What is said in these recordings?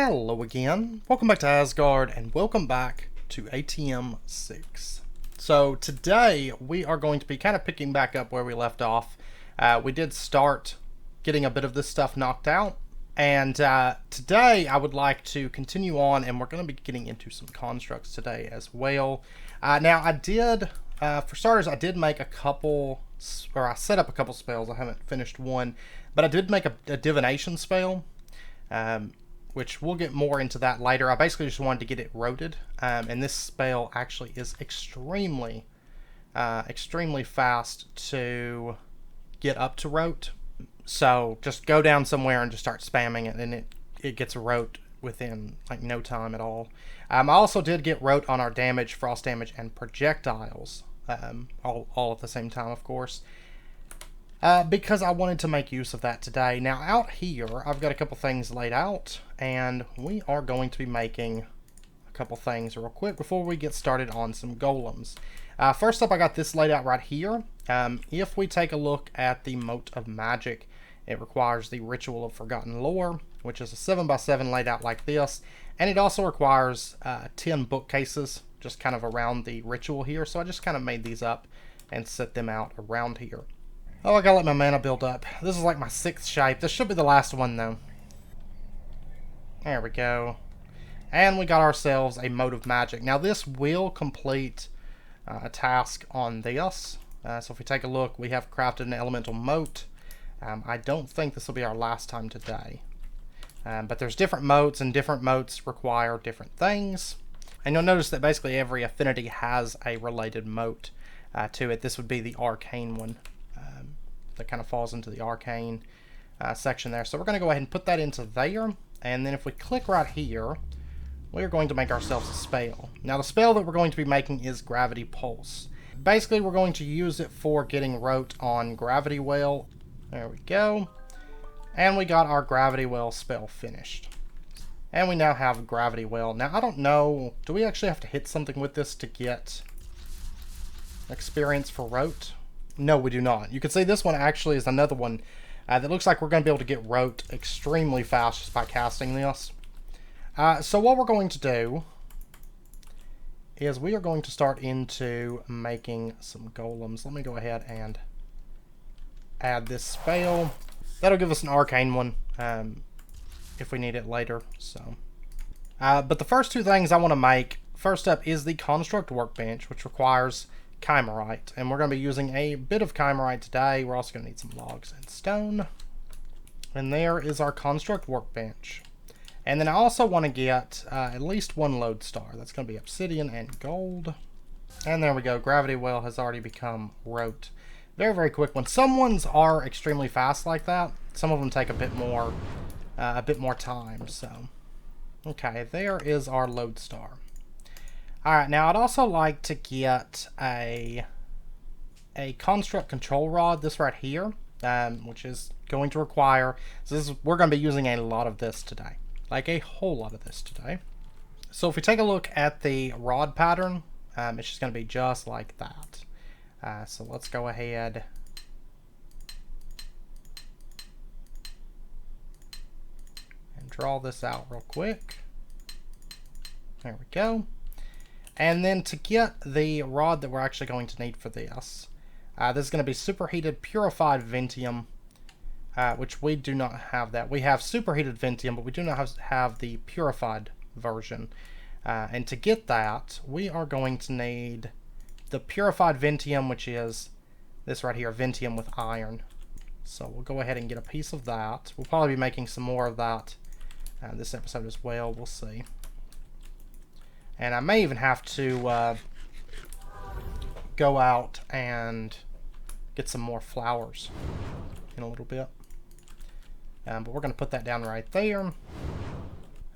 Hello again, welcome back to Asgard and welcome back to ATM 6. So today we are going to be kind of picking back up where we left off. We did start getting a bit of this stuff knocked out, and today I would like to continue on, and we're going to be getting into some constructs today as well. Now I did, for starters, I did make a couple, or I set up a couple spells. I haven't finished one, but I did make a divination spell. Which we'll get more into that later. I basically just wanted to get it roted, and this spell actually is extremely fast to get up to rote. So just go down somewhere and just start spamming it, and it gets rote within like no time at all. I also did get rote on our damage, frost damage, and projectiles, all at the same time, of course. Because I wanted to make use of that today. Now out here, I've got a couple things laid out, and we are going to be making a couple things real quick before we get started on some golems. First up, I got this laid out right here. If we take a look at the Moat of Magic, it requires the Ritual of Forgotten Lore, which is a 7x7 laid out like this, and it also requires 10 bookcases just kind of around the ritual here, so I just kind of made these up and set them out around here. Oh, I gotta let my mana build up. This is like my 6th shape. This should be the last one, though. There we go. And we got ourselves a Moat of Magic. Now, this will complete a task on this. So if we take a look, we have crafted an elemental moat. I don't think this will be our last time today. But there's different moats, and different moats require different things. And you'll notice that basically every affinity has a related moat to it. This would be the arcane one. That kind of falls into the arcane section there. So we're going to go ahead and put that into there. And then if we click right here, we're going to make ourselves a spell. Now the spell that we're going to be making is Gravity Pulse. Basically we're going to use it for getting rote on Gravity Well. There we go. And we got our Gravity Well spell finished. And we now have Gravity Well. Now I don't know, do we actually have to hit something with this to get experience for rote? No, we do not. You can see this one actually is another one that looks like we're going to be able to get rote extremely fast just by casting this. So what we're going to do is we are going to start into making some golems. Let me go ahead and add this spell. That'll give us an arcane one if we need it later. So, but the first two things I want to make, first up is the Construct Workbench, which requires Chimerite, and we're going to be using a bit of Chimerite today. We're also going to need some logs and stone. And there is our Construct Workbench. And then I also want to get at least one lodestar. That's going to be obsidian and gold. And there we go. Gravity Well has already become rote. Very, very quick one. Some ones are extremely fast like that. Some of them take a bit more time. So, okay, there is our lodestar. Alright, now I'd also like to get a construct control rod, this right here, which is going to require, we're going to be using a lot of this today, like a whole lot of this today. So if we take a look at the rod pattern, it's just going to be just like that. So let's go ahead and draw this out real quick. There we go. And then to get the rod that we're actually going to need for this, this is going to be superheated purified Ventium, which we do not have that. We have superheated Ventium, but we do not have the purified version. And to get that, we are going to need the purified Ventium, which is this right here, Ventium with iron. So we'll go ahead and get a piece of that. We'll probably be making some more of that this episode as well. We'll see. And I may even have to go out and get some more flowers in a little bit. But we're going to put that down right there.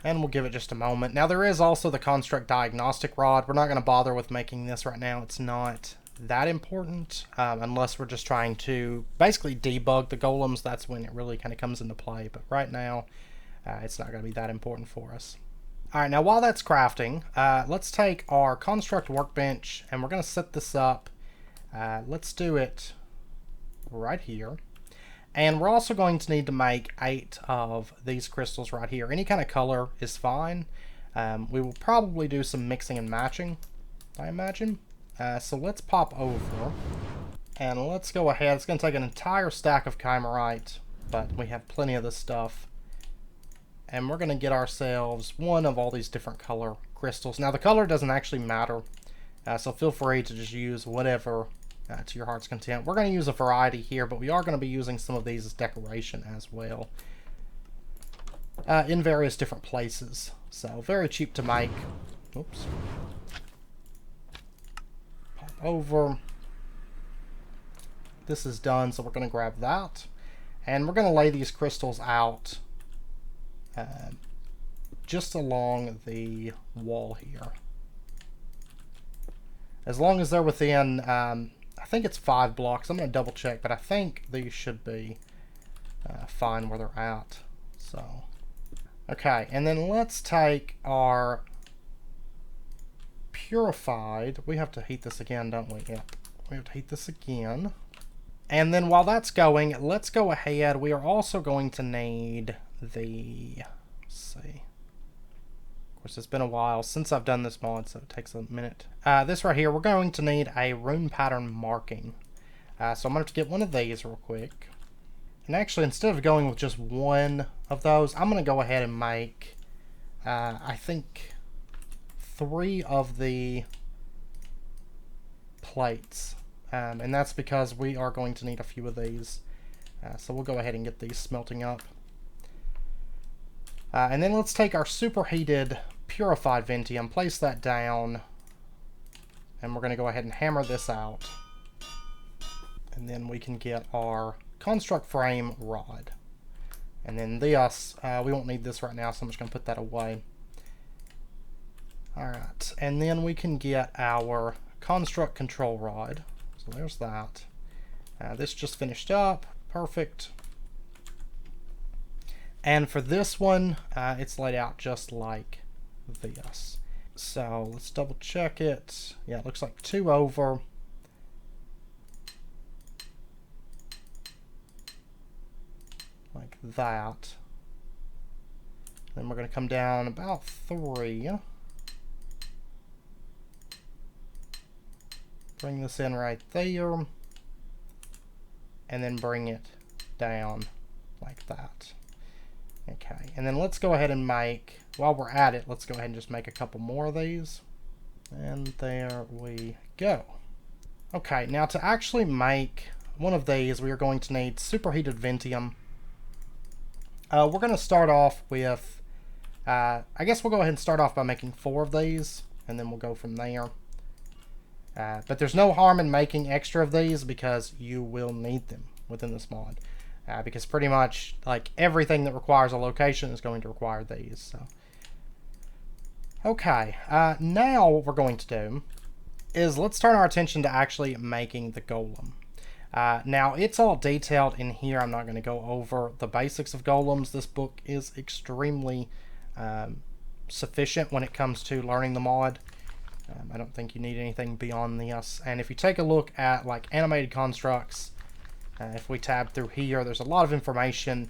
And we'll give it just a moment. Now there is also the Construct Diagnostic Rod. We're not going to bother with making this right now. It's not that important. Unless we're just trying to basically debug the golems. That's when it really kind of comes into play. But right now, it's not going to be that important for us. Alright, now while that's crafting, let's take our Construct Workbench, and we're going to set this up. Let's do it right here. And we're also going to need to make 8 of these crystals right here. Any kind of color is fine. We will probably do some mixing and matching, I imagine. So let's pop over. And let's go ahead. It's going to take an entire stack of chimerite, but we have plenty of this stuff. And we're going to get ourselves one of all these different color crystals. Now, the color doesn't actually matter, so feel free to just use whatever to your heart's content. We're going to use a variety here, but we are going to be using some of these as decoration as well, in various different places. So, very cheap to make. Oops. Pop over. This is done, so we're going to grab that. And we're going to lay these crystals out just along the wall here. As long as they're within, I think it's 5 blocks. I'm going to double check, but I think these should be fine where they're at. So, okay, and then let's take our purified. We have to heat this again, don't we? Yep, we have to heat this again. And then while that's going, let's go ahead. We are also going to need the, let's see. Of course, it's been a while since I've done this mod, so it takes a minute. This right here, we're going to need a rune pattern marking. So I'm going to have to get one of these real quick. And actually, instead of going with just one of those, I'm going to go ahead and make, I think, 3 of the plates. And that's because we are going to need a few of these. So we'll go ahead and get these smelting up. And then let's take our superheated purified Ventium, place that down, and we're going to go ahead and hammer this out. And then we can get our construct frame rod. And then this, we won't need this right now, so I'm just going to put that away. Alright, and then we can get our construct control rod. So there's that. This just finished up. Perfect. And for this one, it's laid out just like this. So let's double check it. Yeah, it looks like 2 over. Like that. Then we're going to come down about 3. Bring this in right there. And then bring it down like that. Okay, and then let's go ahead and make, while we're at it, let's go ahead and just make a couple more of these. And there we go. Okay, now to actually make one of these, we are going to need superheated Ventium. We're going to start off with, I guess we'll go ahead and start off by making 4 of these, and then we'll go from there. But there's no harm in making extra of these because you will need them within this mod. Because pretty much like everything that requires a location is going to require these. So, okay, now what we're going to do is let's turn our attention to actually making the golem. Now it's all detailed in here. I'm not going to go over the basics of golems. This book is extremely sufficient when it comes to learning the mod. I don't think you need anything beyond this. And if you take a look at like animated constructs, if we tab through here, there's a lot of information.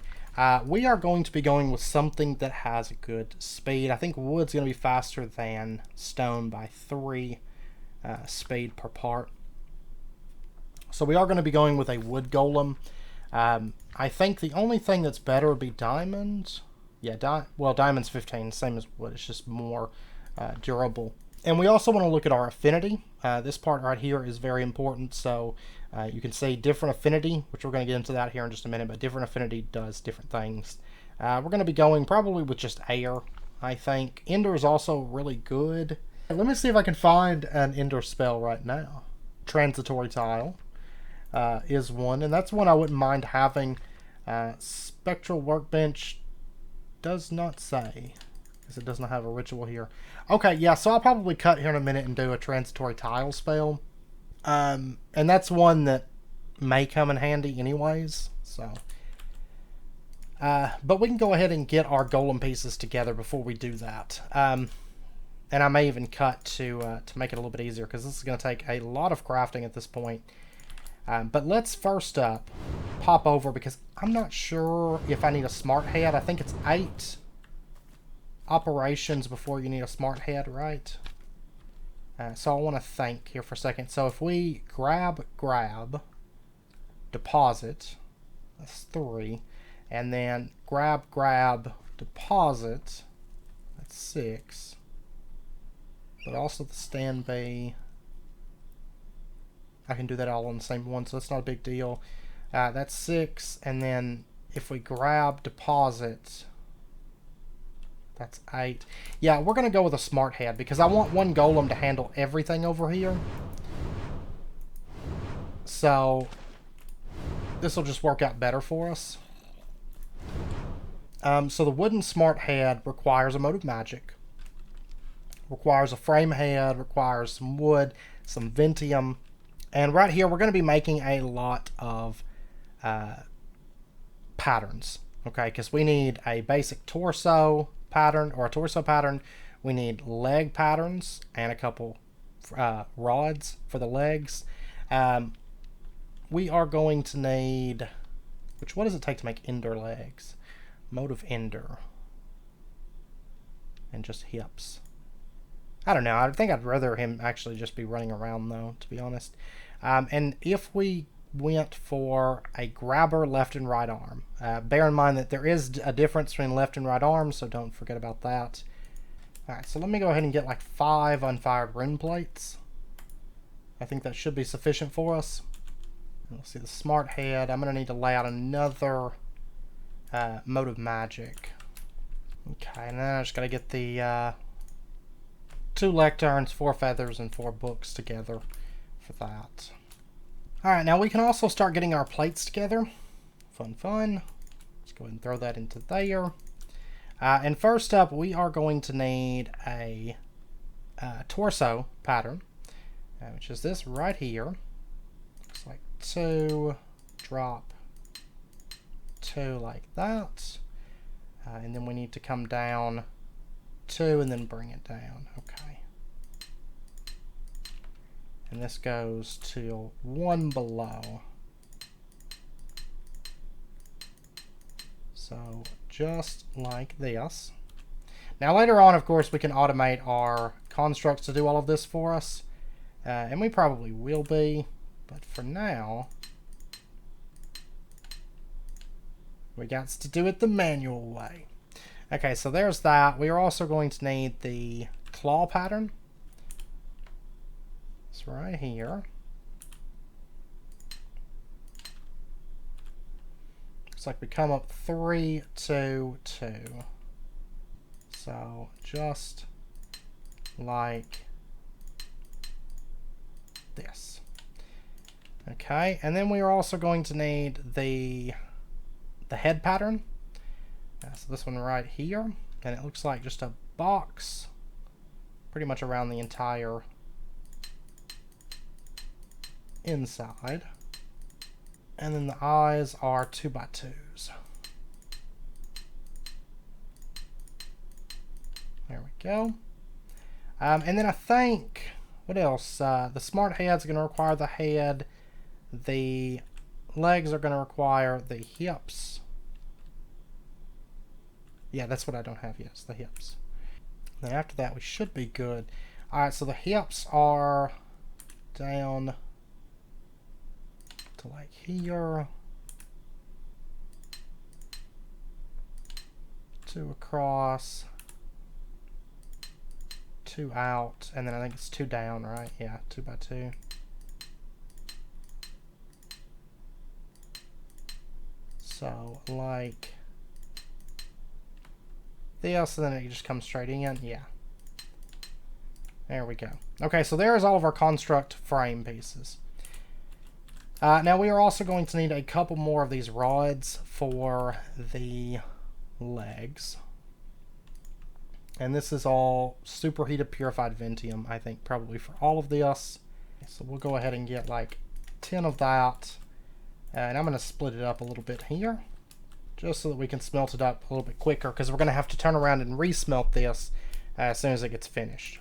We are going to be going with something that has a good speed. I think wood's going to be faster than stone by 3 speed per part. So we are going to be going with a wood golem. I think the only thing that's better would be diamond. Yeah, well, diamond's 15, same as wood. It's just more durable. And we also want to look at our affinity. This part right here is very important. So you can see different affinity, which we're going to get into that here in just a minute, but different affinity does different things. We're going to be going probably with just air, I think. Ender is also really good. Let me see if I can find an Ender spell right now. Transitory Tile is one, and that's one I wouldn't mind having. Spectral Workbench does not say, because it does not have a ritual here. Okay, yeah, so I'll probably cut here in a minute and do a Transitory Tile spell. And that's one that may come in handy anyways, so. But we can go ahead and get our golem pieces together before we do that. And I may even cut to make it a little bit easier, because this is going to take a lot of crafting at this point. But let's first up pop over because I'm not sure if I need a smart head. I think it's 8 operations before you need a smart head, right? So I want to think here for a second. So if we grab, deposit, that's 3, and then grab, deposit, that's 6. But also the stand B, I can do that all on the same one, so that's not a big deal. That's 6, and then if we grab deposit, that's 8. Yeah, we're going to go with a smart head because I want one golem to handle everything over here. So this will just work out better for us. So the wooden smart head requires a mode of magic, requires a frame head, requires some wood, some ventium, and right here we're going to be making a lot of patterns, okay? Because we need a basic torso pattern or a torso pattern. We need leg patterns and a couple rods for the legs. We are going to need, what does it take to make ender legs? Mode of ender. And just hips. I don't know. I think I'd rather him actually just be running around though, to be honest. And if we went for a grabber left and right arm, bear in mind that there is a difference between left and right arms, so don't forget about that. Alright, so let me go ahead and get like 5 unfired rune plates. I think that should be sufficient for us. Let's see the smart head. I'm going to need to lay out another mode of magic. Okay, and then I just got to get the 2 lecterns, 4 feathers, and 4 books together for that. Alright, now we can also start getting our plates together. Fun. Let's go ahead and throw that into there. And first up, we are going to need a torso pattern, which is this right here. Looks like 2, drop 2 like that. And then we need to come down 2 and then bring it down. Okay. And this goes to 1 below. So just like this. Now later on, of course, we can automate our constructs to do all of this for us. And we probably will be. But for now, we got to do it the manual way. Okay, so there's that. We are also going to need the claw pattern. It's right here. Looks like we come up 3, 2, 2. So just like this. Okay, and then we are also going to need the head pattern. So this one right here, and it looks like just a box pretty much around the entire inside. And then the eyes are 2x2s. There we go. And then I think, what else? The smart head's going to require the head. The legs are going to require the hips. Yeah, that's what I don't have yet, is the hips. Then after that, we should be good. Alright, so the hips are down to like here. 2 across. 2 out. And then I think it's 2 down, right? Yeah, 2x2. So, like this, and then it just comes straight in. Yeah. There we go. Okay, so there's all of our construct frame pieces. Now we are also going to need a couple more of these rods for the legs. And this is all superheated purified ventium, I think, probably for all of this. So we'll go ahead and get like 10 of that. And I'm going to split it up a little bit here, just so that we can smelt it up a little bit quicker, because we're going to have to turn around and re-smelt this as soon as it gets finished.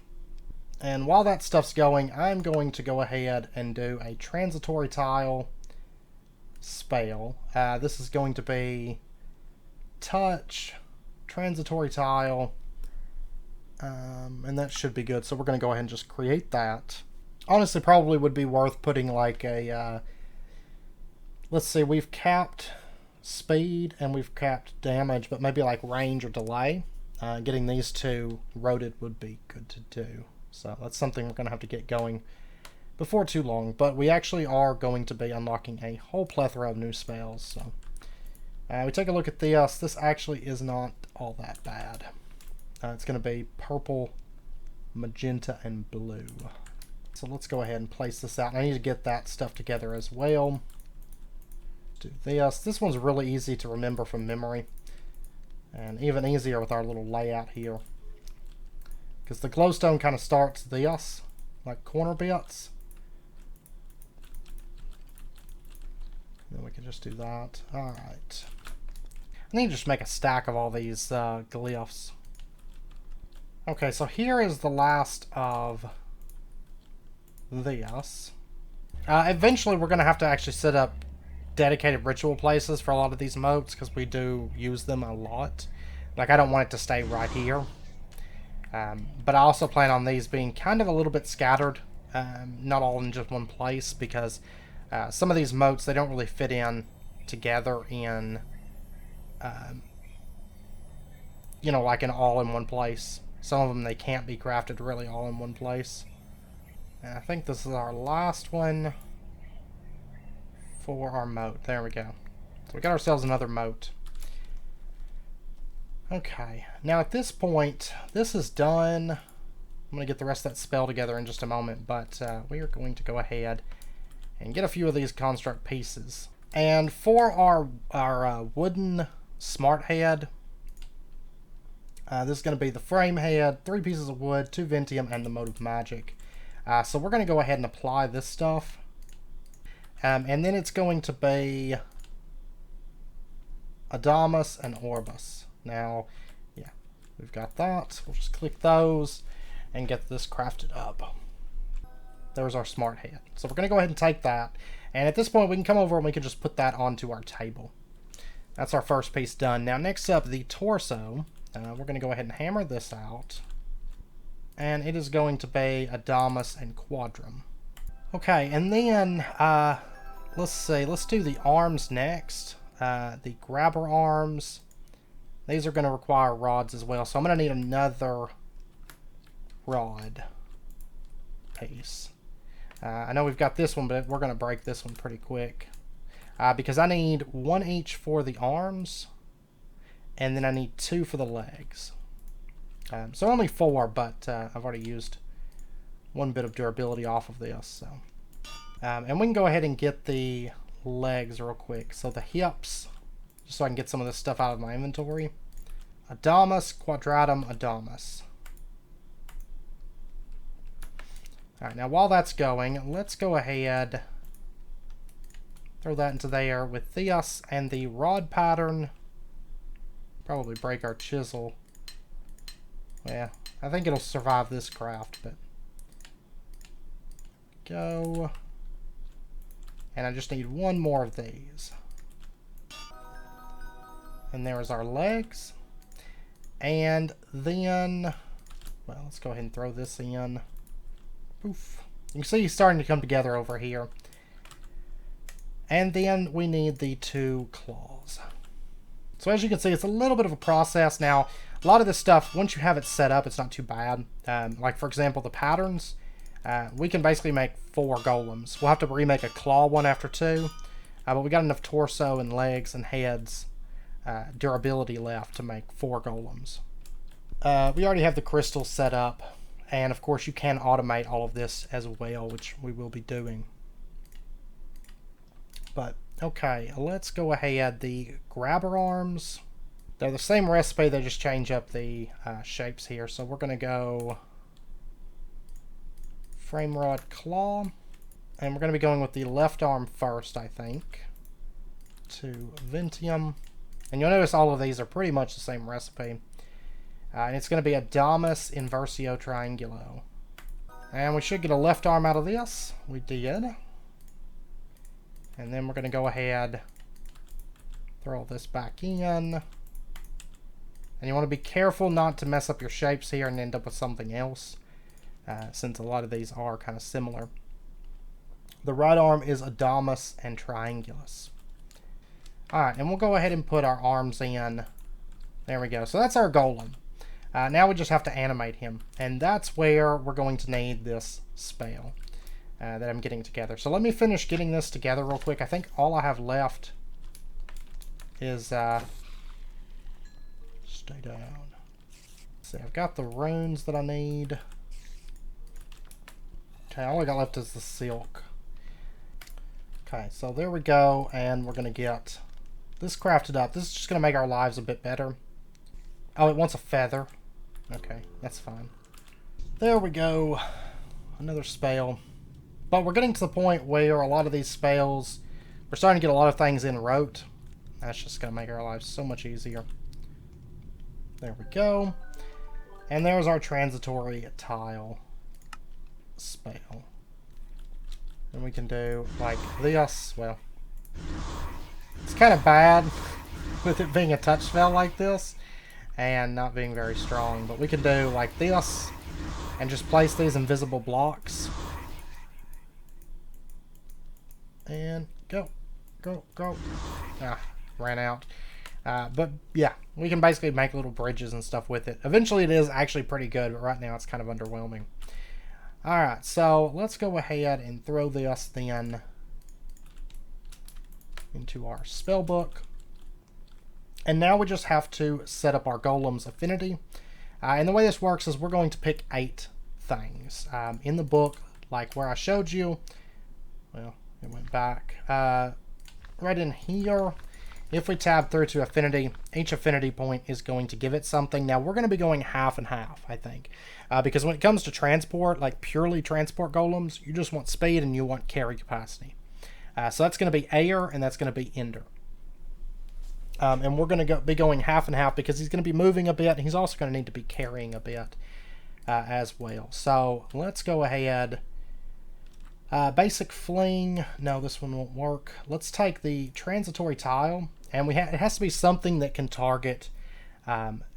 And while that stuff's going, I'm going to go ahead and do a transitory tile spell. This is going to be touch, transitory tile, and that should be good. So we're going to go ahead and just create that. Honestly, probably would be worth putting like a, let's see, we've capped speed and we've capped damage, but maybe like range or delay. Getting these two rotated would be good to do. So that's something we're going to have to get going before too long. But we actually are going to be unlocking a whole plethora of new spells. So we take a look at this. This actually is not all that bad. It's going to be purple, magenta, and blue. So let's go ahead and place this out. I need to get that stuff together as well. Do this. This one's really easy to remember from memory. And even easier with our little layout here. Because the glowstone kind of starts this, like corner bits. Then we can just do that. Alright. I need to just make a stack of all these glyphs. Okay, so here is the last of this. Eventually we're going to have to actually set up dedicated ritual places for a lot of these moats, because we do use them a lot. Like, I don't want it to stay right here. But I also plan on these being kind of a little bit scattered, not all in just one place, because some of these moats, they don't really fit in together in, you know, like an all in one place. Some of them, they can't be crafted really all in one place. And I think this is our last one for our moat. There we go. So we got ourselves another moat. Okay, now at this point, this is done. I'm going to get the rest of that spell together in just a moment, but we are going to go ahead and get a few of these construct pieces. And for our wooden smart head, this is going to be the frame head, 3 pieces of wood, 2 Ventium, and the Mode of Magic. So we're going to go ahead and apply this stuff. And then it's going to be Adamas and Orbus. Now, yeah, we've got that. We'll just click those and get this crafted up. There's our smart head. So we're going to go ahead and take that. And at this point, we can come over and we can just put that onto our table. That's our first piece done. Now, next up, the torso. We're going to go ahead and hammer this out. And it is going to be Adamas and Quadrum. Okay, and then, let's see. Let's do the arms next. The grabber arms. These are going to require rods as well. So I'm going to need another rod piece. I know we've got this one, but we're going to break this one pretty quick. Because I need 1 each for the arms. And then I need 2 for the legs. So only 4, but I've already used 1 bit of durability off of this. So, and we can go ahead and get the legs real quick. So the hips, just so I can get some of this stuff out of my inventory. Adamas, Quadratum, Adamas. Alright, now while that's going, let's go ahead, throw that into there with this and the rod pattern. Probably break our chisel. Yeah, I think it'll survive this craft, but go. And I just need 1 more of these. And there's our legs. And then, well, let's go ahead and throw this in. Poof. You can see it's starting to come together over here. And then we need the 2 claws. So as you can see, it's a little bit of a process. Now, a lot of this stuff, once you have it set up, it's not too bad. Like, for example, the patterns. We can basically make 4 golems. We'll have to remake a claw one after 2. But we got enough torso and legs and heads durability left to make 4 golems. We already have the crystals set up. And, of course, you can automate all of this as well, which we will be doing. But, okay, let's go ahead. The grabber arms. They're the same recipe, they just change up the shapes here. So we're going to go frame rod claw. And we're going to be going with the left arm first, I think. To Ventium. And you'll notice all of these are pretty much the same recipe. And it's going to be Adamas Inversio Triangulo. And we should get a left arm out of this. We did. And then we're going to go ahead, throw this back in. And you want to be careful not to mess up your shapes here and end up with something else, since a lot of these are kind of similar. The right arm is Adamus and Triangulus. Alright, and we'll go ahead and put our arms in. There we go. So that's our Golem. Now we just have to animate him. And that's where we're going to need this spell that I'm getting together. So let me finish getting this together real quick. I think all I have left is... stay down. See, I've got the runes that I need. Okay, all I got left is the silk. Okay, so there we go, and we're going to get this crafted up. This is just going to make our lives a bit better. Oh, it wants a feather. Okay, that's fine. There we go. Another spell. But we're getting to the point where a lot of these spells, we're starting to get a lot of things in rote. That's just going to make our lives so much easier. There we go. And there's our transitory tile spell. And we can do like this. Well, it's kind of bad with it being a touch spell like this and not being very strong. But we can do like this and just place these invisible blocks. And go. Go, go. Ah, ran out. But yeah, we can basically make little bridges and stuff with it. Eventually it is actually pretty good, but right now it's kind of underwhelming. Alright, so let's go ahead and throw this then into our spell book. And now we just have to set up our Golem's affinity. And the way this works is we're going to pick 8 things. In the book, like where I showed you, well, it went back. Right in here, if we tab through to affinity, each affinity point is going to give it something. Now, we're going to be going half and half, I think. Because when it comes to transport, like purely transport golems, you just want speed and you want carry capacity. So that's going to be air and that's going to be ender. And we're going to be going half and half because he's going to be moving a bit and he's also going to need to be carrying a bit as well. So let's go ahead. Basic fling. No, this one won't work. Let's take the transitory tile. And it has to be something that can target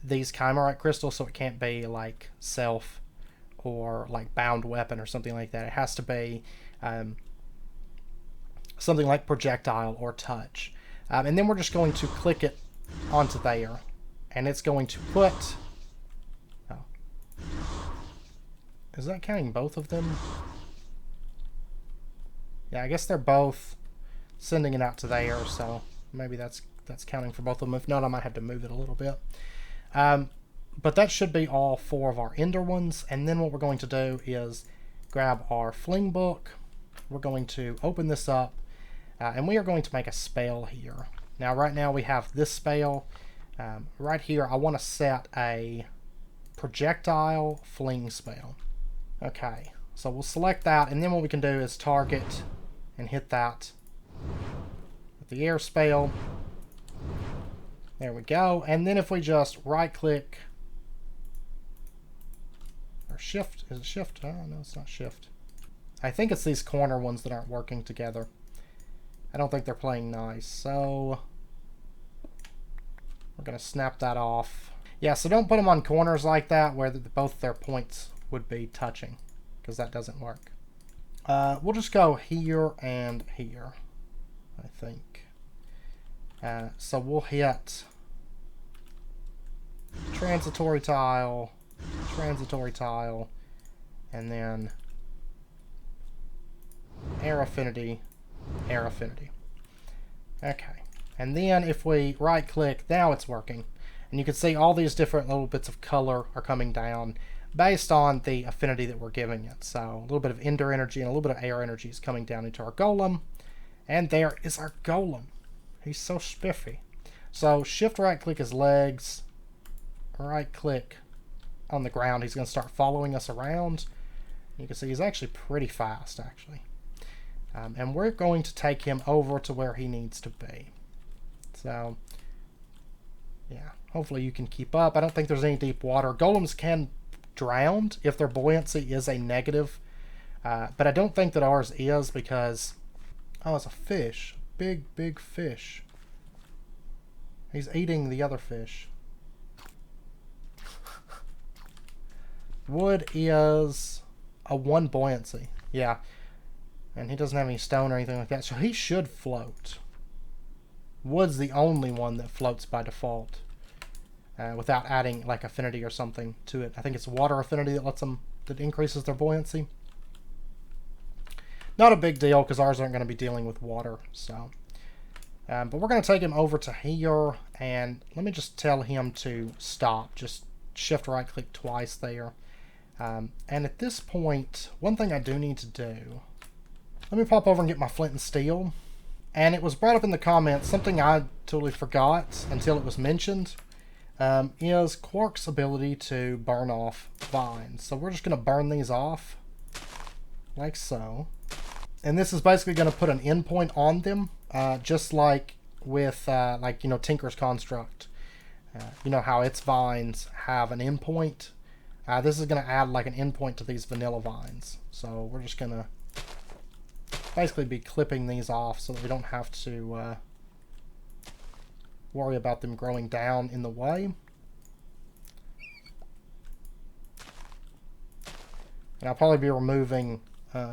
these chimerite crystals, so it can't be like self or like bound weapon or something like that. It has to be something like projectile or touch. And then we're just going to click it onto there. And it's going to put... Oh. Is that counting both of them? Yeah, I guess they're both sending it out to there, so maybe that's counting for both of them. If not, I might have to move it a little bit. But that should be all 4 of our ender ones. And then what we're going to do is grab our fling book. We're going to open this up. And we are going to make a spell here. Now, right now we have this spell. Right here, I want to set a projectile fling spell. Okay, so we'll select that. And then what we can do is target and hit that with the air spell. There we go. And then if we just right click or shift, is it shift? Oh, no, it's not shift. I think it's these corner ones that aren't working together. I don't think they're playing nice. So we're going to snap that off. Yeah, so don't put them on corners like that where both their points would be touching, because that doesn't work. We'll just go here and here, I think. So we'll hit transitory tile, and then air affinity, air affinity. Okay, and then if we right click, now it's working. And you can see all these different little bits of color are coming down based on the affinity that we're giving it. So a little bit of ender energy and a little bit of air energy is coming down into our golem. And there is our golem. He's so spiffy. So shift right click his legs, right click on the ground. He's going to start following us around. You can see he's actually pretty fast, actually. And we're going to take him over to where he needs to be. So, yeah, hopefully you can keep up. I don't think there's any deep water. Golems can drown if their buoyancy is a negative. But I don't think that ours is, because Oh, it's a fish. Big, big fish. He's eating the other fish. Wood is a 1 buoyancy. Yeah. And he doesn't have any stone or anything like that, so he should float. Wood's the only one that floats by default. Without adding like affinity or something to it. I think it's water affinity that lets them, that increases their buoyancy. Not a big deal because ours aren't going to be dealing with water. So, but we're going to take him over to here, and let me just tell him to stop. Just shift right click twice there. And at this point, one thing I do need to do. Let me pop over and get my flint and steel. And it was brought up in the comments, something I totally forgot until it was mentioned, is Quark's ability to burn off vines. So we're just going to burn these off, like so. And this is basically going to put an endpoint on them, just like with, like, you know, Tinker's Construct. You know how its vines have an endpoint. This is going to add like an endpoint to these vanilla vines. So we're just going to basically be clipping these off so that we don't have to worry about them growing down in the way. And I'll probably be removing,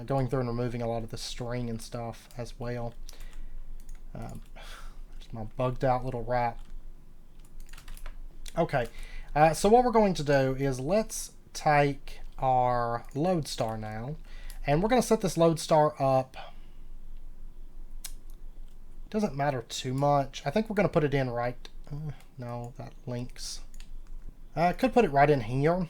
going through and removing a lot of the string and stuff as well. Just my bugged out little rat. Okay, so what we're going to do is let's take our lodestar now, and we're going to set this lodestar up. Doesn't matter too much. I think we're going to put it in right. No, that links. I could put it right in here.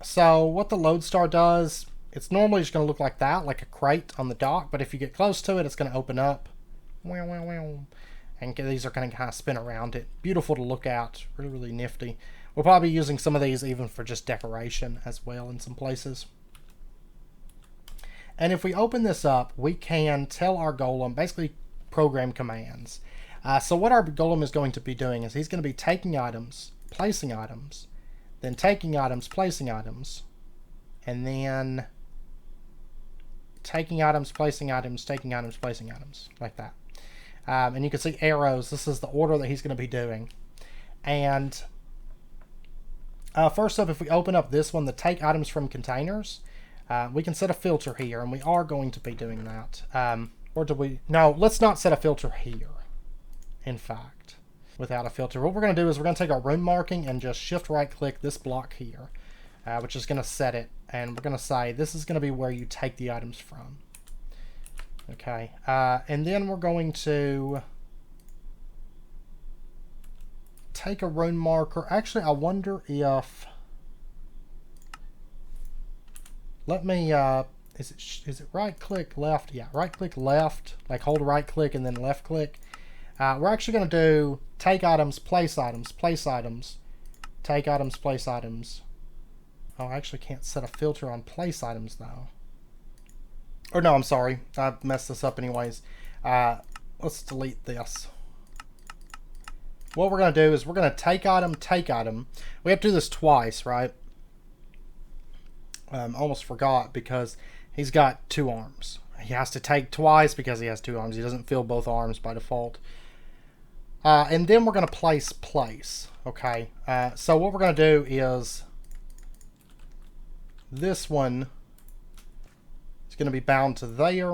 So what the lodestar does, it's normally just going to look like that, like a crate on the dock. But if you get close to it, it's going to open up. And these are going to kind of spin around it. Beautiful to look at. Really, really nifty. We'll probably be using some of these even for just decoration as well in some places. And if we open this up, we can tell our golem, basically program commands. So what our golem is going to be doing is he's going to be taking items, placing items, then taking items, placing items, and then taking items, placing items, taking items, placing items, like that. And you can see arrows. This is the order that he's going to be doing. And first up, if we open up this one, the take items from containers, we can set a filter here, and we are going to be doing that. Or do we? No, let's not set a filter here, in fact, without a filter. What we're going to do is we're going to take our rune marking and just shift right click this block here, which is going to set it. And we're going to say this is going to be where you take the items from. Okay, and then we're going to take a rune marker. Actually, I wonder if, let me, is it right click left? Yeah, right click left, like hold right click and then left click. We're actually going to do take items, place items, place items, take items, place items. Oh, I actually can't set a filter on place items though. Or no, I'm sorry. I messed this up anyways. Let's delete this. What we're going to do is we're going to take item, take item. We have to do this twice, right? Almost forgot because he's got 2 arms. He has to take twice because he has 2 arms. He doesn't fill both arms by default. And then we're going to place. Okay. So what we're going to do is this one is going to be bound to there.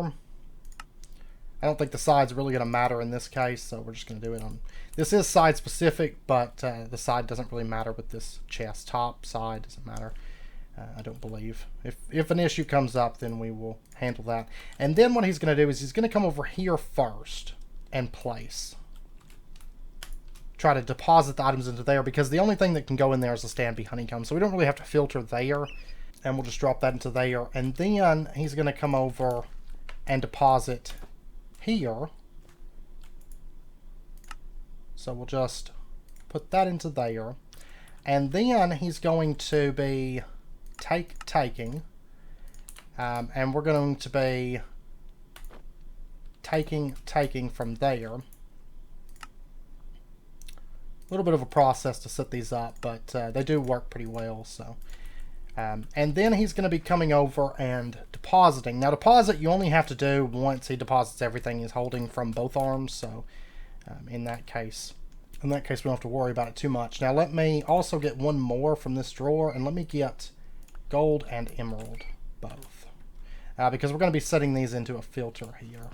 I don't think the side's really going to matter in this case, so we're just going to do it on... This is side specific, but the side doesn't really matter with this chest. Top, side, doesn't matter. I don't believe. If an issue comes up, then we will handle that. And then what he's going to do is he's going to come over here first and place. Try to deposit the items into there, because the only thing that can go in there is the standby honeycomb, so we don't really have to filter there. And we'll just drop that into there. And then he's going to come over and deposit here. So we'll just put that into there. And then he's going to be taking. And we're going to be taking from there. A little bit of a process to set these up, but they do work pretty well. So And then he's going to be coming over and depositing. Now, deposit you only have to do once he deposits everything he's holding from both arms. So in that case, we don't have to worry about it too much. Now, let me also get one more from this drawer, and let me get gold and emerald both. Because we're going to be setting these into a filter here.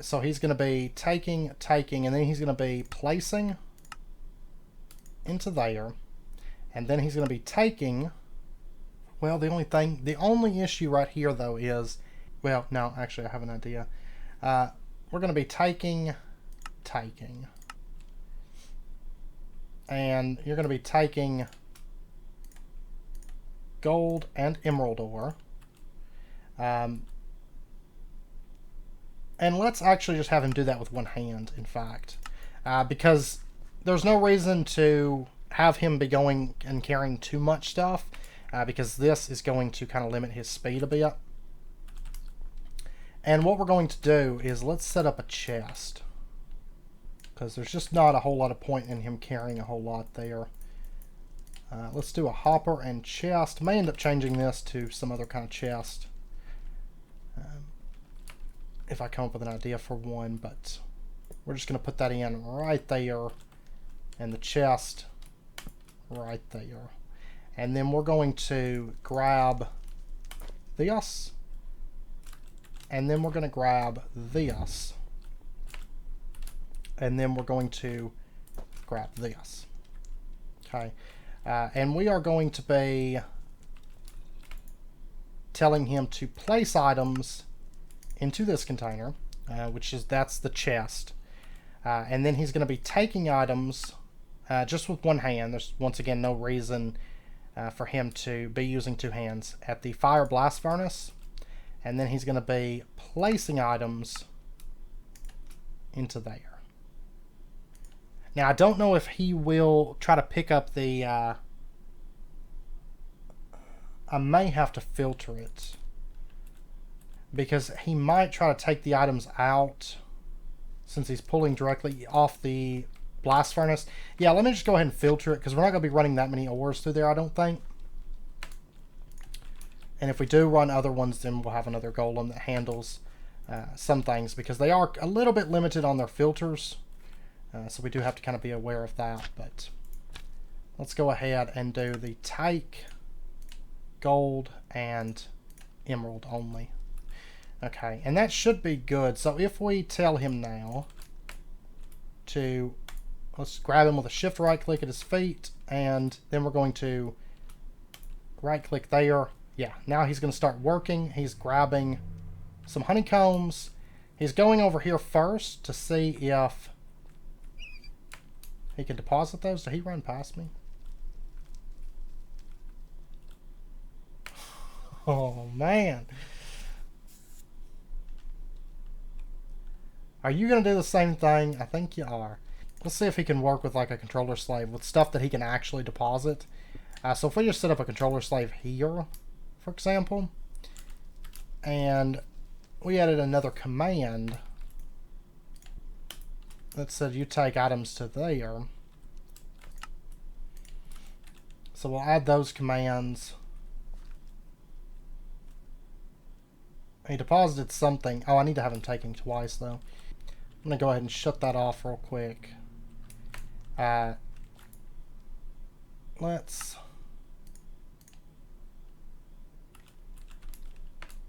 So he's going to be taking, and then he's going to be placing into there. And then he's going to be taking, well, the only issue right here, though, is, well, no, actually, I have an idea. We're going to be taking. And you're going to be taking gold and emerald ore. And let's actually just have him do that with one hand, in fact. Because there's no reason to have him be going and carrying too much stuff, because this is going to kind of limit his speed a bit. And what we're going to do is let's set up a chest, because there's just not a whole lot of point in him carrying a whole lot there. Let's do a hopper and chest. May end up changing this to some other kind of chest if I come up with an idea for one, but we're just going to put that in right there, and the chest right there. And then we're going to grab this, and then we're going to grab this, and then we're going to grab this. Okay, and we are going to be telling him to place items into this container, that's the chest. And then he's going to be taking items just with one hand. There's, once again, no reason for him to be using two hands at the fire blast furnace. And then he's going to be placing items into there. Now, I don't know if he will try to pick up the... I may have to filter it, because he might try to take the items out since he's pulling directly off the blast furnace. Yeah, let me just go ahead and filter it, because we're not going to be running that many ores through there, I don't think. And if we do run other ones, then we'll have another golem that handles some things, because they are a little bit limited on their filters. So we do have to kind of be aware of that. But let's go ahead and do the take gold and emerald only. Okay, and that should be good. So if we tell him now to, let's grab him with a shift right click at his feet, and then we're going to right click there. Yeah, now he's going to start working. He's grabbing some honeycombs. He's going over here first to see if he can deposit those. Did he run past me? Oh, man. Are you going to do the same thing? I think you are. Let's see if he can work with like a controller slave with stuff that he can actually deposit. So if we just set up a controller slave here, for example, and we added another command that said you take items to there. So we'll add those commands. He deposited something. Oh, I need to have him taking twice though. I'm going to go ahead and shut that off real quick. Let's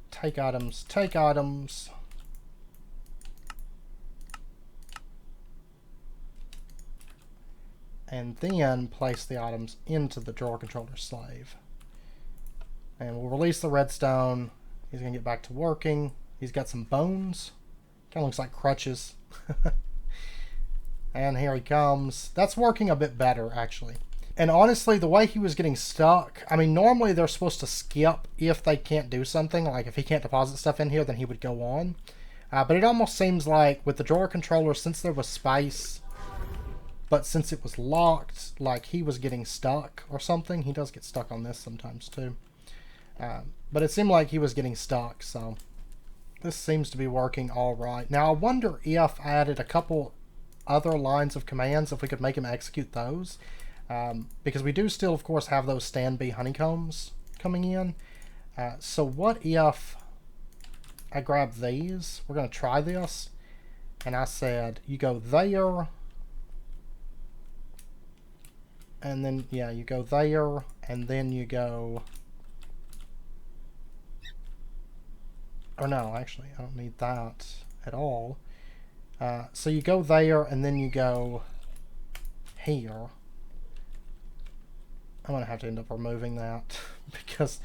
take items. And then place the items into the drawer controller slave. And we'll release the redstone. He's going to get back to working. He's got some bones. Kind of looks like crutches. And here he comes. That's working a bit better, actually. And honestly, the way he was getting stuck, I mean, normally they're supposed to skip if they can't do something. Like if he can't deposit stuff in here, then he would go on. But it almost seems like with the drawer controller, since there was space, but since it was locked, like he was getting stuck or something. He does get stuck on this sometimes too. But it seemed like he was getting stuck, so this seems to be working all right. Now I wonder if I added a couple other lines of commands, if we could make him execute those. because we do still, of course, have those stand-by honeycombs coming in. So what if I grab these? We're going to try this. And I said, you go there. And then, yeah, you go there. And then you go... Or no, actually, I don't need that at all. So you go there, and then you go here. I'm going to have to end up removing that because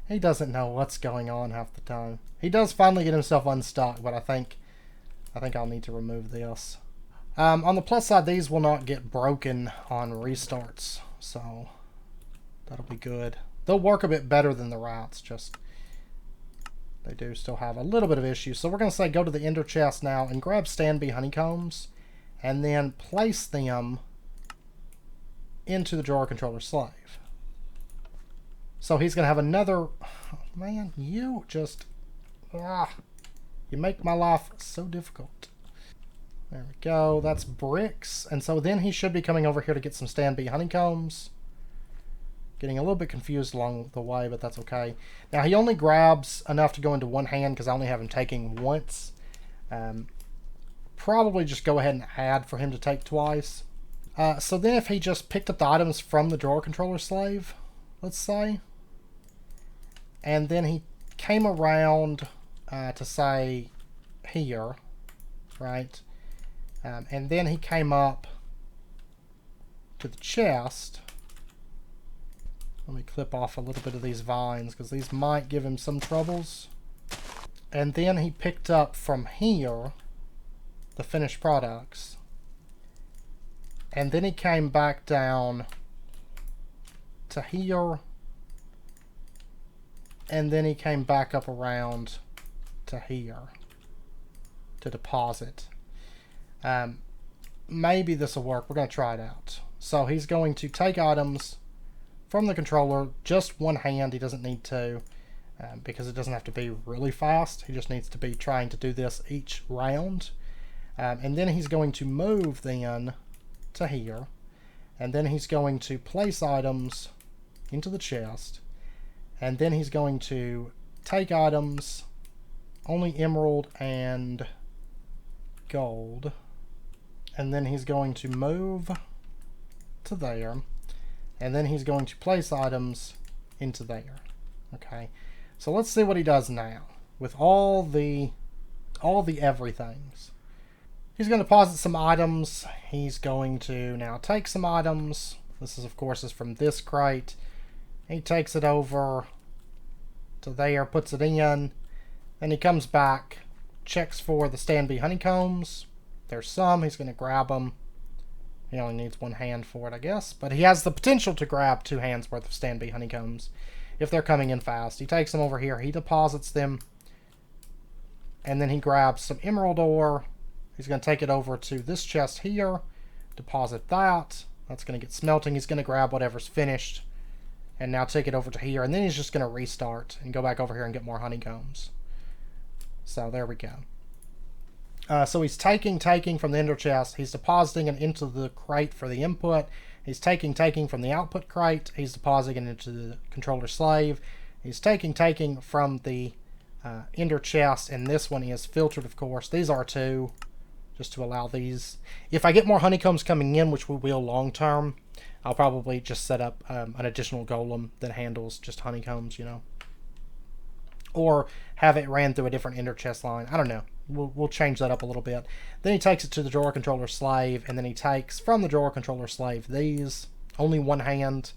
he doesn't know what's going on half the time. He does finally get himself unstuck, but I think I'll need to remove this. On the plus side, these will not get broken on restarts, so that'll be good. They'll work a bit better than the rats, just they do still have a little bit of issues. So we're going to say go to the ender chest now and grab stand-by honeycombs and then place them into the drawer controller slave. So he's going to have another... Oh, man, you just... you make my life so difficult. There we go. That's bricks. And so then he should be coming over here to get some stand-by honeycombs. Getting a little bit confused along the way, but that's okay. Now, he only grabs enough to go into one hand because I only have him taking once. Probably just go ahead and add for him to take twice. So then if he just picked up the items from the drawer controller slave, let's say, and then he came around to say here, right? And then he came up to the chest. Let me clip off a little bit of these vines because these might give him some troubles. And then he picked up from here the finished products. And then he came back down to here. And then he came back up around to here to deposit. Maybe this will work. We're going to try it out. So he's going to take items from the controller, just one hand. He doesn't need to, because it doesn't have to be really fast. He just needs to be trying to do this each round. And then he's going to move then to here. And then he's going to place items into the chest. And then he's going to take items, only emerald and gold. And then he's going to move to there. And then he's going to place items into there. Okay. So let's see what he does now with all the everythings. He's going to deposit some items. He's going to now take some items. This is, of course, is from this crate. He takes it over to there, puts it in. Then he comes back, checks for the stand-by honeycombs. There's some. He's going to grab them. He only needs one hand for it, I guess. But he has the potential to grab 2 hands worth of stand-by honeycombs if they're coming in fast. He takes them over here. He deposits them. And then he grabs some emerald ore. He's going to take it over to this chest here. Deposit that. That's going to get smelting. He's going to grab whatever's finished. And now take it over to here. And then he's just going to restart and go back over here and get more honeycombs. So there we go. So he's taking from the ender chest. He's depositing it into the crate for the input. He's taking from the output crate. He's depositing it into the controller slave. He's taking from the ender chest. And this one is filtered, of course. These are 2, just to allow these. If I get more honeycombs coming in, which we will long term, I'll probably just set up an additional golem that handles just honeycombs, you know. Or have it ran through a different ender chest line. I don't know. We'll change that up a little bit. Then he takes it to the drawer controller slave, and then he takes from the drawer controller slave these. Only one hand.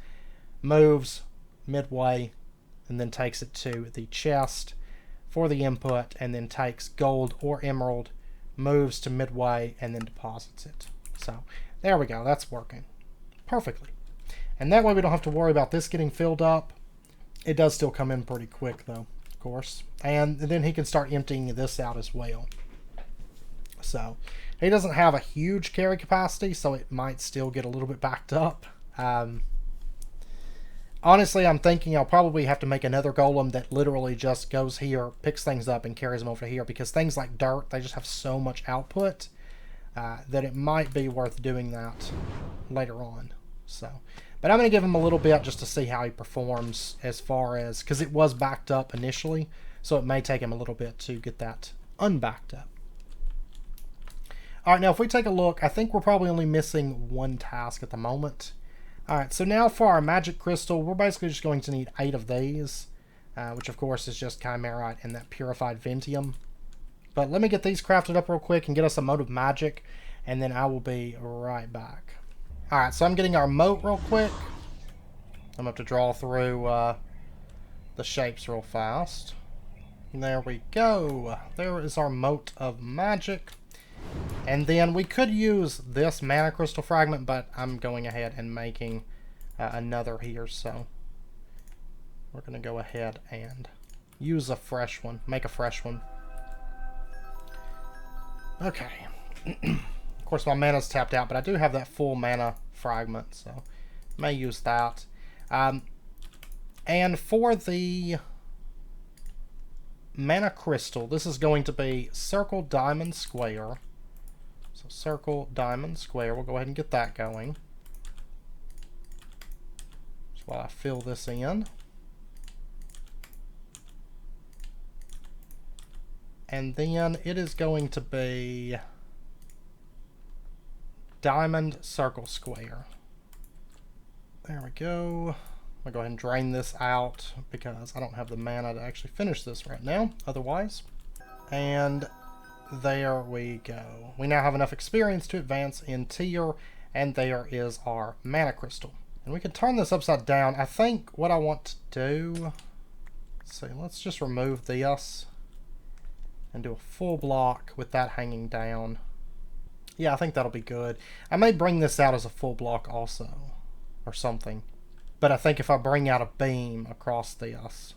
Moves midway, and then takes it to the chest for the input, and then takes gold or emerald, moves to midway, and then deposits it. So there we go. That's working perfectly. And that way we don't have to worry about this getting filled up. It does still come in pretty quick, though. Course, and then he can start emptying this out as well. So he doesn't have a huge carry capacity, so it might still get a little bit backed up. Honestly, I'm thinking I'll probably have to make another golem that literally just goes here, picks things up, and carries them over to here, because things like dirt, they just have so much output that it might be worth doing that later on. So, but I'm going to give him a little bit just to see how he performs as far as, because it was backed up initially, so it may take him a little bit to get that unbacked up. All right, now if we take a look, I think we're probably only missing one task at the moment. All right, so now for our magic crystal, we're basically just going to need 8 of these, which of course is just chimerite and that purified ventium. But let me get these crafted up real quick and get us a mote of magic, and then I will be right back. All right, so I'm getting our mote real quick. I'm going to have to draw through the shapes real fast. And there we go. There is our mote of magic. And then we could use this mana crystal fragment, but I'm going ahead and making another here. So we're going to go ahead and use a fresh one. Make a fresh one. Okay. Of course, my mana's tapped out, but I do have that full mana fragment, so may use that. And for the mana crystal, this is going to be circle, diamond, square. So circle, diamond, square. We'll go ahead and get that going. Just while I fill this in. And then it is going to be diamond, circle, square. There we go. I'll go ahead and drain this out because I don't have the mana to actually finish this right now otherwise. And there we go. We now have enough experience to advance in tier, and there is our mana crystal. And we can turn this upside down. I think what I want to do, let's see, let's just remove this and do a full block with that hanging down. Yeah, I think that'll be good. I may bring this out as a full block also, or something. But I think if I bring out a beam across this,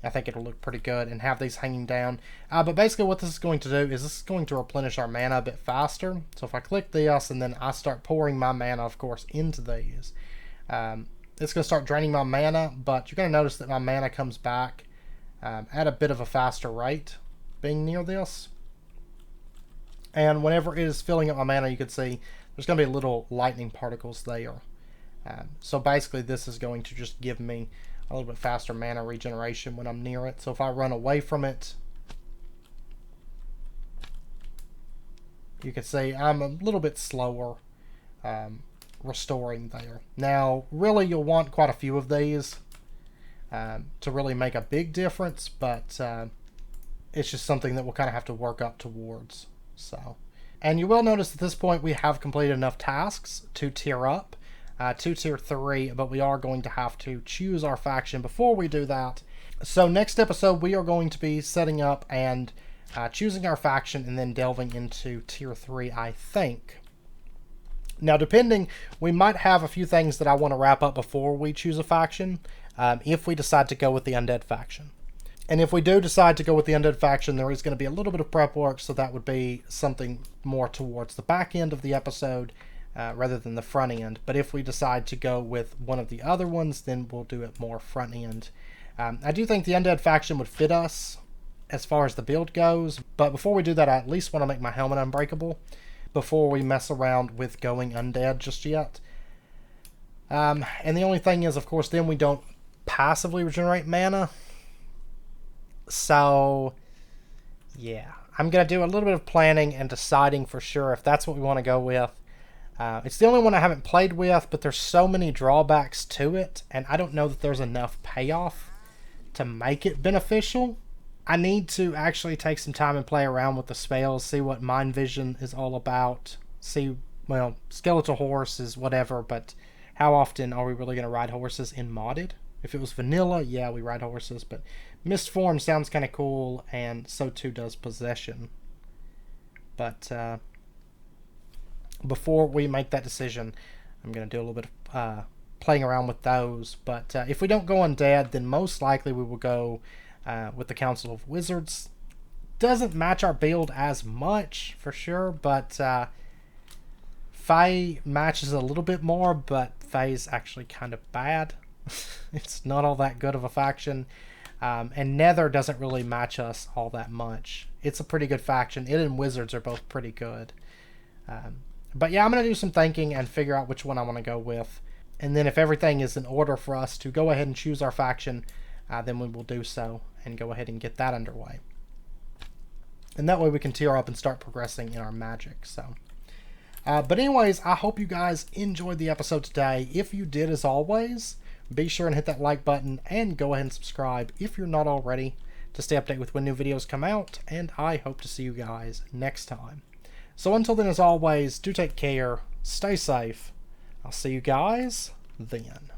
I think it'll look pretty good and have these hanging down. But basically what this is going to do is this is going to replenish our mana a bit faster. So if I click this and then I start pouring my mana, of course, into these, it's going to start draining my mana, but you're going to notice that my mana comes back at a bit of a faster rate being near this. And whenever it is filling up my mana, you can see there's going to be little lightning particles there. So basically this is going to just give me a little bit faster mana regeneration when I'm near it. So if I run away from it, you can see I'm a little bit slower restoring there. Now, really you'll want quite a few of these to really make a big difference, but it's just something that we'll kind of have to work up towards. So, and you will notice at this point we have completed enough tasks to tier up to tier 3, but we are going to have to choose our faction before we do that. So next episode we are going to be setting up and choosing our faction and then delving into tier 3, I think. Now depending, we might have a few things that I want to wrap up before we choose a faction, if we decide to go with the undead faction. And if we do decide to go with the undead faction, there is going to be a little bit of prep work, so that would be something more towards the back end of the episode rather than the front end. But if we decide to go with one of the other ones, then we'll do it more front end. I do think the undead faction would fit us as far as the build goes, but before we do that, I at least want to make my helmet unbreakable before we mess around with going undead just yet. And the only thing is, of course, then we don't passively regenerate mana. So, yeah, I'm going to do a little bit of planning and deciding for sure if that's what we want to go with. It's the only one I haven't played with, but there's so many drawbacks to it, and I don't know that there's enough payoff to make it beneficial. I need to actually take some time and play around with the spells, see what Mind Vision is all about, see, well, Skeletal Horse is whatever, but how often are we really going to ride horses in modded? If it was vanilla, yeah, we ride horses, but Mist Form sounds kind of cool, and so too does Possession. But before we make that decision, I'm going to do a little bit of playing around with those. But if we don't go undead, then most likely we will go with the Council of Wizards. Doesn't match our build as much, for sure, but Fae matches a little bit more, but Fae's actually kind of bad. It's not all that good of a faction. And Nether doesn't really match us all that much. It's a pretty good faction. It and Wizards are both pretty good. But yeah, I'm going to do some thinking and figure out which one I want to go with. And then if everything is in order for us to go ahead and choose our faction, then we will do so and go ahead and get that underway. And that way we can tier up and start progressing in our magic. So, but anyways, I hope you guys enjoyed the episode today. If you did, as always, be sure and hit that like button and go ahead and subscribe if you're not already to stay updated with when new videos come out. And I hope to see you guys next time. So until then, as always, do take care, stay safe. I'll see you guys then.